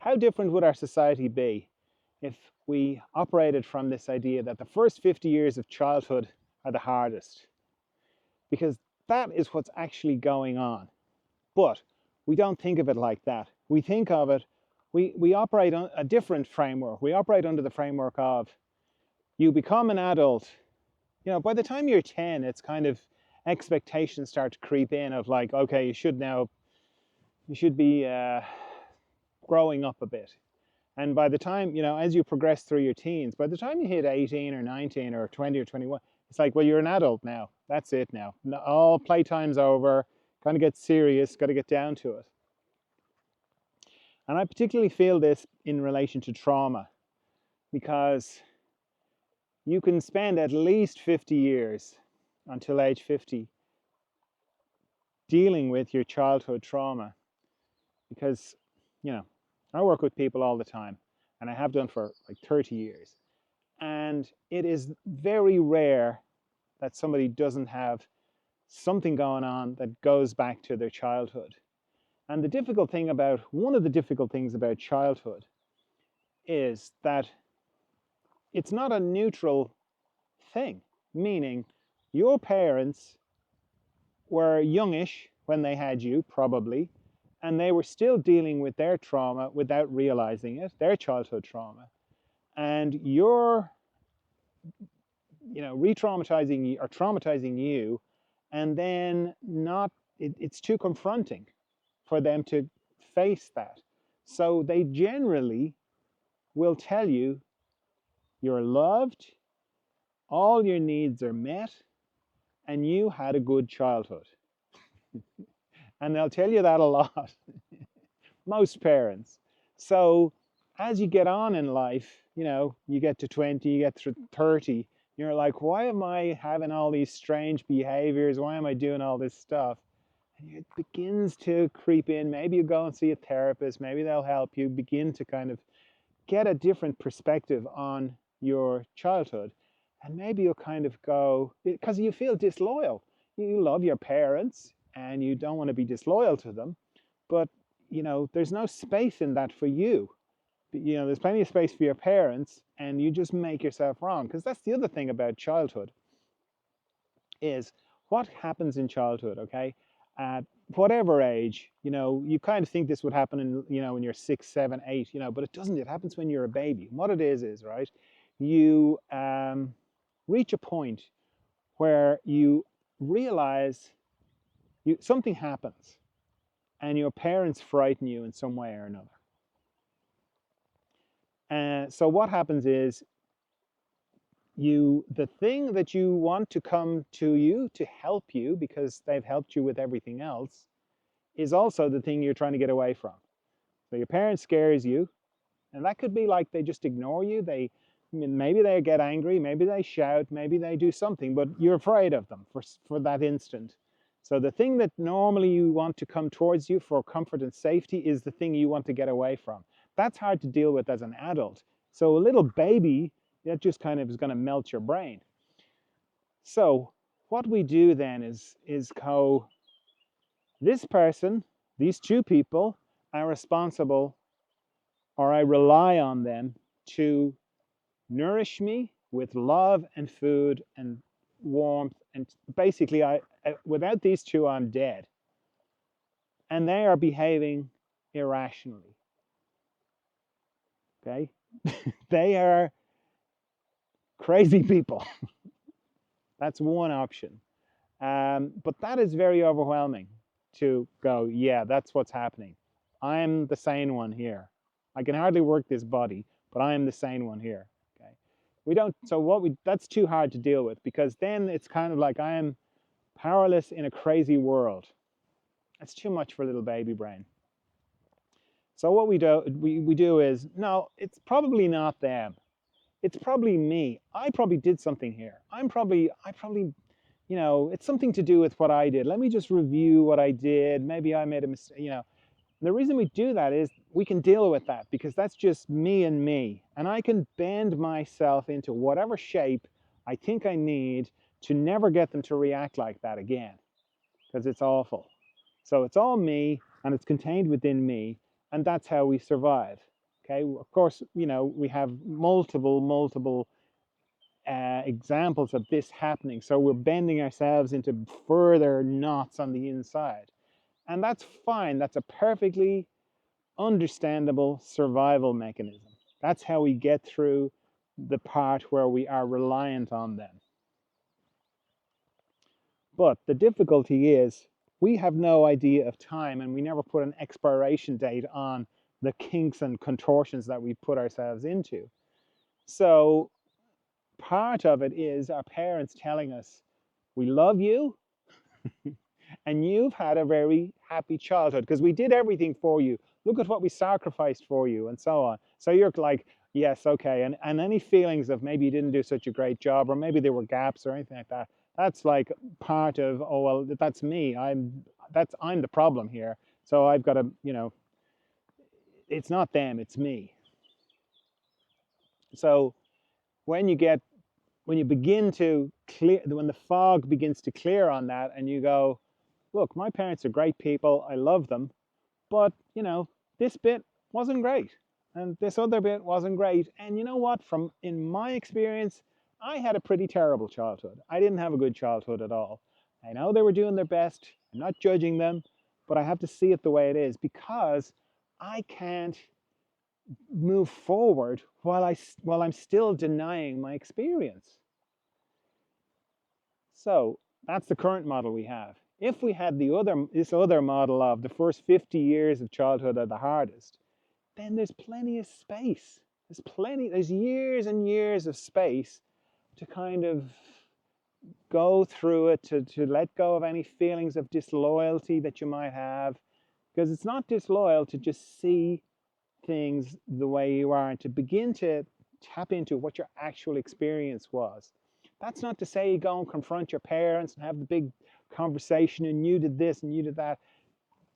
how different would our society be if we operated from this idea that the first 50 years of childhood are the hardest? Because that is what's actually going on. But we don't think of it like that. We think of it, we operate on a different framework. We operate under the framework of you become an adult. You know, by the time you're 10, it's kind of expectations start to creep in of like, okay, you should be growing up a bit. And by the time, you know, as you progress through your teens, by the time you hit 18 or 19 or 20 or 21, it's like, well, you're an adult now. That's it now. All playtime's over. Kind of get serious, got to get down to it. And I particularly feel this in relation to trauma, because you can spend at least 50 years until age 50 dealing with your childhood trauma. Because, you know, I work with people all the time, and I have done for like 30 years. And it is very rare that somebody doesn't have something going on that goes back to their childhood. And one of the difficult things about childhood is that it's not a neutral thing, meaning your parents were youngish when they had you, probably, and they were still dealing with their trauma without realizing it, their childhood trauma. And you're, you know, re-traumatizing or traumatizing you, and then it's too confronting for them to face that. So they generally will tell you you're loved, all your needs are met, and you had a good childhood. And they'll tell you that a lot, most parents. So as you get on in life, you know, you get to 20, you get to 30, you're like, why am I having all these strange behaviors? Why am I doing all this stuff? And it begins to creep in. Maybe you go and see a therapist, maybe they'll help you begin to kind of get a different perspective on your childhood. And maybe you'll kind of go, because you feel disloyal. You love your parents and you don't want to be disloyal to them, but you know, there's no space in that for you. You know, there's plenty of space for your parents, and you just make yourself wrong. Because that's the other thing about childhood, is what happens in childhood, okay? At whatever age, you know, you kind of think this would happen in, you know, when you're 6, 7, 8, you know, but it doesn't. It happens when you're a baby. And what it is, right, you reach a point where you realize something happens and your parents frighten you in some way or another. And so what happens is the thing that you want to come to you to help you because they've helped you with everything else is also the thing you're trying to get away from. So your parent scares you, and that could be like they just ignore you. Maybe they get angry, maybe they shout, maybe they do something, but you're afraid of them for that instant. So the thing that normally you want to come towards you for comfort and safety is the thing you want to get away from. That's hard to deal with as an adult. So a little baby, that just kind of is going to melt your brain. So what we do then is go, this person, these two people are responsible, or I rely on them to nourish me with love and food and warmth, and basically without these two I'm dead. And they are behaving irrationally. Okay? They are crazy people. That's one option. But that is very overwhelming to go, yeah, that's what's happening. I'm the sane one here. I can hardly work this body, but I am the sane one here. Okay. That's too hard to deal with, because then it's kind of like I am powerless in a crazy world. That's too much for a little baby brain. So what we do is, no, it's probably not them. It's probably me. I probably did something here. I probably, you know, it's something to do with what I did. Let me just review what I did. Maybe I made a mistake, you know. And the reason we do that is we can deal with that, because that's just me and me. And I can bend myself into whatever shape I think I need to never get them to react like that again, because it's awful. So it's all me, and it's contained within me, and that's how we survive. Okay, of course, we have multiple examples of this happening. So we're bending ourselves into further knots on the inside. And that's fine. That's a perfectly understandable survival mechanism. That's how we get through the part where we are reliant on them. But the difficulty is we have no idea of time, and we never put an expiration date on the kinks and contortions that we put ourselves into. So part of it is our parents telling us, we love you, and you've had a very happy childhood because we did everything for you. Look at what we sacrificed for you, and so on. So you're like, yes, okay. And any feelings of maybe you didn't do such a great job, or maybe there were gaps or anything like that, that's like part of, oh well, that's me. I'm the problem here. So I've got to, it's not them, it's me. So when you begin to clear, when the fog begins to clear on that, and you go, look, my parents are great people, I love them, but this bit wasn't great, and this other bit wasn't great. And you know what, from in my experience, I had a pretty terrible childhood. I didn't have a good childhood at all. I know they were doing their best, I'm not judging them, but I have to see it the way it is, because I can't move forward while I'm still denying my experience. So that's the current model we have. If we had this other model of the first 50 years of childhood are the hardest, then there's plenty of space. There's years and years of space to kind of go through it, to let go of any feelings of disloyalty that you might have. Because it's not disloyal to just see things the way you are and to begin to tap into what your actual experience was. That's not to say you go and confront your parents and have the big conversation and you did this and you did that.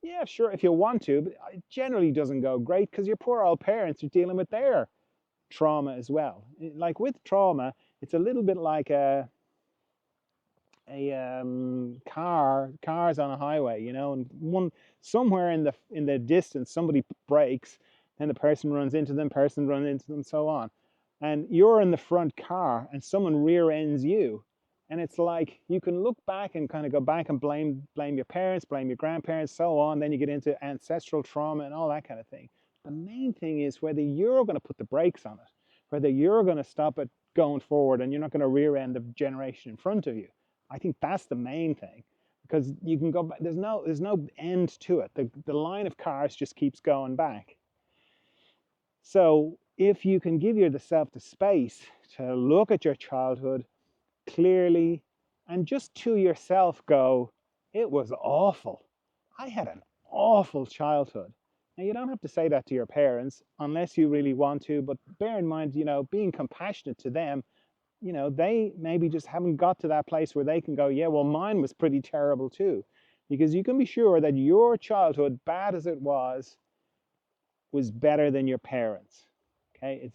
Yeah, sure, if you want to, but it generally doesn't go great because your poor old parents are dealing with their trauma as well. Like with trauma, it's a little bit like cars on a highway, and somewhere in the distance somebody brakes, and the person runs into them, so on, and you're in the front car and someone rear ends you, and it's like you can look back and kind of go back and blame your parents, blame your grandparents, so on. Then you get into ancestral trauma and all that kind of thing. The main thing is whether you're going to put the brakes on it, whether you're going to stop it going forward, and you're not going to rear end the generation in front of you. I think that's the main thing, because you can go back. There's no end to it. The line of cars just keeps going back. So if you can give yourself the space to look at your childhood clearly and just to yourself go, it was awful. I had an awful childhood. Now, you don't have to say that to your parents unless you really want to, but bear in mind, being compassionate to them, they maybe just haven't got to that place where they can go, yeah, well, mine was pretty terrible too. Because you can be sure that your childhood, bad as it was better than your parents. Okay,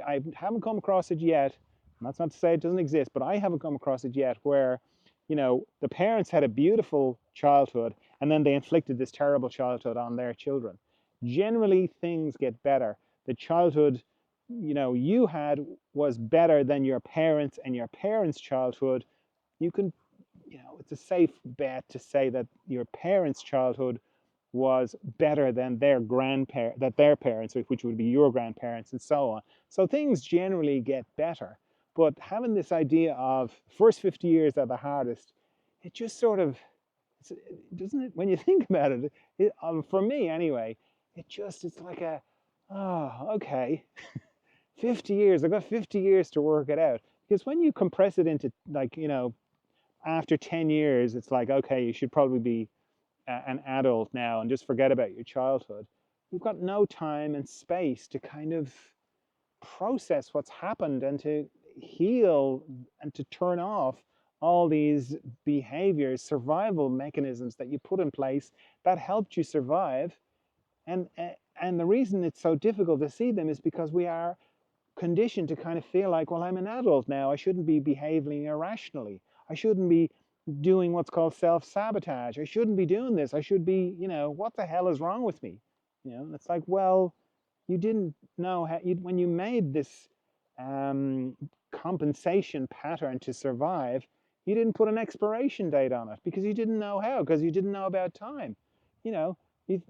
I haven't come across it yet. And that's not to say it doesn't exist, but I haven't come across it yet where, the parents had a beautiful childhood and then they inflicted this terrible childhood on their children. Generally, things get better. The childhood, you had was better than your parents, and your parents' childhood, you can, it's a safe bet to say that your parents' childhood was better than their parents, which would be your grandparents, and so on. So things generally get better. But having this idea of first 50 years are the hardest, it just sort of, doesn't it? When you think about it, for me anyway, it's like oh, okay, 50 years. I've got 50 years to work it out. Because when you compress it into like, after 10 years, it's like, okay, you should probably be an adult now and just forget about your childhood. You've got no time and space to kind of process what's happened and to heal and to turn off all these behaviors, survival mechanisms that you put in place that helped you survive. And and the reason it's so difficult to see them is because we are conditioned to kind of feel like, well, I'm an adult now. I shouldn't be behaving irrationally. I shouldn't be doing what's called self-sabotage. I shouldn't be doing this. I should be, what the hell is wrong with me? It's like, well, You didn't know how, when you made this um, compensation pattern to survive, you didn't put an expiration date on it because you didn't know how, because you didn't know about time. You know, if,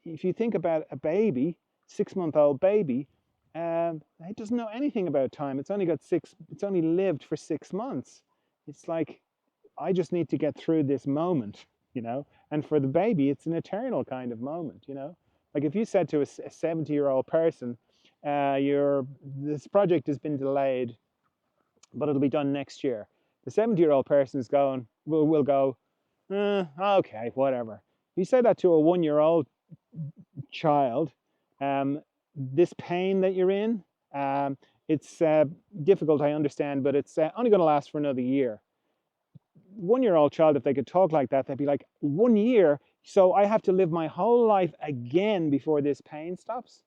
if you think about a baby, 6-month-old baby, it doesn't know anything about time. It's only lived for 6 months. It's like, I just need to get through this moment, you know? And for the baby, it's an eternal kind of moment, you know? Like if you said to a 70-year-old person, this project has been delayed, but it'll be done next year. The 70-year-old person is going, will go, okay, whatever. If you say that to a 1-year-old child, this pain that you're in, it's difficult, I understand, but it's only going to last for another year. 1-year-old child, if they could talk like that, they'd be like, 1 year, so I have to live my whole life again before this pain stops?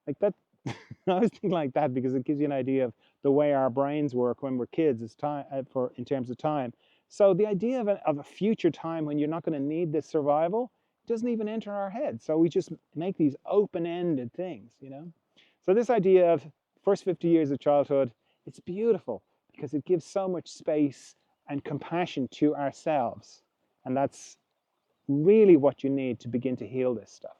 Like that, I always think like that because it gives you an idea of the way our brains work when we're kids. It's time in terms of time. So the idea of a future time when you're not going to need this survival doesn't even enter our head. So we just make these open-ended things, you know. So this idea of first 50 years of childhood, it's beautiful because it gives so much space and compassion to ourselves, and that's really what you need to begin to heal this stuff.